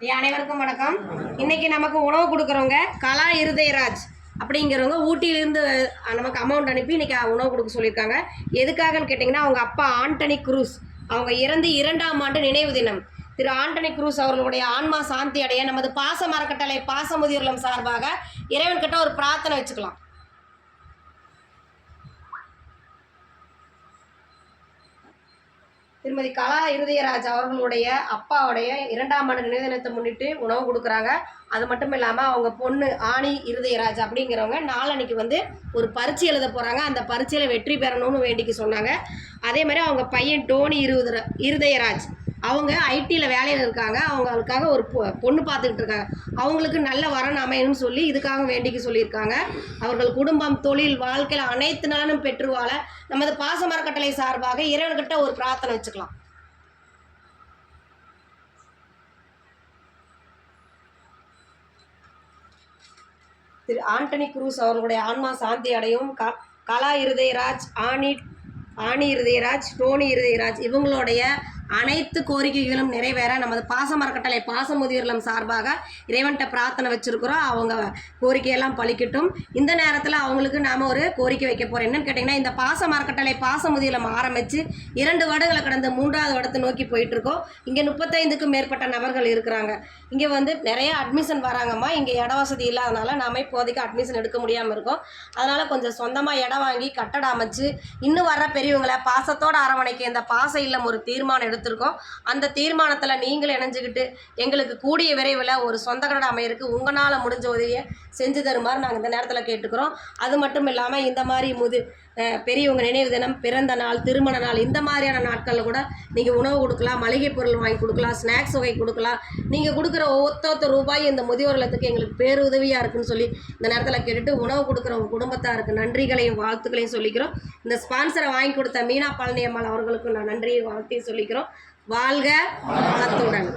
அனைவருக்கும் வணக்கம். இன்னைக்கு நமக்கு உணவு கொடுக்குறவங்க கலா இருதயராஜ் அப்படிங்கிறவங்க ஊட்டியிலேருந்து நமக்கு அமௌண்ட் அனுப்பி இன்னைக்கு உணவு கொடுக்க சொல்லியிருக்காங்க. எதுக்காகன்னு கேட்டிங்கன்னா, அவங்க அப்பா ஆண்டனி குரூஸ் அவங்க இறந்து 2ஆம் ஆண்டு நினைவு தினம். திரு ஆண்டனி குரூஸ் அவர்களுடைய ஆன்மா சாந்தி அடைய நமது பாச மரக்கட்டளை பாசமுதிர்லம் சார்பாக இறைவன்கிட்ட ஒரு பிரார்த்தனை வச்சுக்கலாம். திருமதி கலா இருதயராஜ் அவர்களுடைய அப்பாவுடைய 2ஆம் ஆண்டு நினைவு தினத்தை முன்னிட்டு உணவு கொடுக்குறாங்க. அது மட்டும் இல்லாமல் அவங்க பொண்ணு ஆணி இருதயராஜ் அப்படிங்கிறவங்க நாளன்னைக்கு ஒரு பரீட்சை எழுத போகிறாங்க. அந்த பரீட்சையில் வெற்றி பெறணும்னு வேண்டிக்கு சொன்னாங்க. அதே மாதிரி அவங்க பையன் டோனி இருதயராஜ் அவங்க ஐடியில் வேலையில் இருக்காங்க. அவங்களுக்காக ஒரு பொண்ணு பார்த்துக்கிட்டு இருக்காங்க. அவங்களுக்கு நல்ல வரன் அமையணும்னு சொல்லி இதுக்காக வேண்டிக்கு சொல்லியிருக்காங்க. அவர்கள் குடும்பம், தொழில், வாழ்க்கையில் அனைத்து நாளும் பெற்று வாழ நமது பாசமரக்கட்டளை சார்பாக இறைவன்கிட்ட ஒரு பிரார்த்தனை வச்சுக்கலாம். திரு ஆண்டனி குரூஸ் அவர்களுடைய ஆன்மா சாந்தி அடையும். கலா இருதயராஜ், ஆணி இருதயராஜ், டோனி இருதயராஜ் இவங்களுடைய அனைத்து கோரிக்கைகளும் நிறைவேற நமது பாசமரக்கட்டளை பாசமுதிர்லம் சார்பாக இறைவன்கிட்ட பிரார்த்தனை வச்சுருக்கிறோம். அவங்க கோரிக்கையெல்லாம் பழிக்கட்டும். இந்த நேரத்தில் அவங்களுக்கு நாம் ஒரு கோரிக்கை வைக்க போகிறோம். என்னன்னு கேட்டிங்கன்னா, இந்த பாசமரக்கட்டளை பாசமுதிர்லம் ஆரம்பித்து 2 வருடங்களை கடந்து 3ஆவது வருடத்தை நோக்கி போயிட்டுருக்கோம். இங்கே 35க்கும் மேற்பட்ட நபர்கள் இருக்கிறாங்க. இங்கே நிறைய அட்மிஷன் வராங்கம்மா. இங்கே இட வசதி இல்லாதனால நாம் இப்போதைக்கு அட்மிஷன் எடுக்க முடியாமல் இருக்கோம். அதனால் கொஞ்சம் சொந்தமாக இடம் வாங்கி கட்டடம் அமைச்சு இன்னும் வர்ற பெரியவங்களை பாசத்தோடு அரவணைக்க இந்த பாச இல்லம் ஒரு தீர்மானம் எடுத்திருக்கோம். அந்த தீர்மானத்தில் நீங்களும் இணைஞ்சுக்கிட்டு எங்களுக்கு கூடிய விரைவில் ஒரு சொந்த கட்டடம் அமையருக்கு உங்களால் முடிஞ்ச உதவியை செஞ்சு தருமாறு நாங்கள் இந்த நேரத்தில் கேட்டுக்கிறோம். அது மட்டும் இல்லாமல் இந்த மாதிரி பெரியவங்க நினைவு தினம், பிறந்த நாள், திருமண நாள் இந்த மாதிரியான நாட்களில் கூட நீங்கள் உணவு கொடுக்கலாம், மளிகை பொருள் வாங்கி கொடுக்கலாம், ஸ்நாக்ஸ் வகை கொடுக்கலாம். நீங்கள் கொடுக்குற ஒவ்வொருத்த ரூபாய் இந்த முதியோர் இல்லத்துக்கு எங்களுக்கு பேருதவியாக இருக்குன்னு சொல்லி இந்த நேரத்தில் கேட்டுட்டு உணவு கொடுக்குற உங்கள் குடும்பத்தாருக்கு நன்றிகளையும் வாழ்த்துக்களையும் சொல்லிக்கிறோம். இந்த ஸ்பான்சரை வாங்கி கொடுத்த மீனா பழனியம்மாள் அவர்களுக்கு நான் நன்றியை வாழ்த்தையும் சொல்லிக்கிறோம். வாழ்க வளத்துடன்.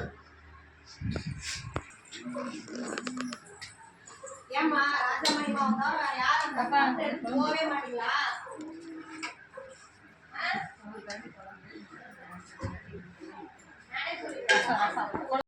ஏம்மா ராஜமணி யாரும் போவே மாட்டீங்களா?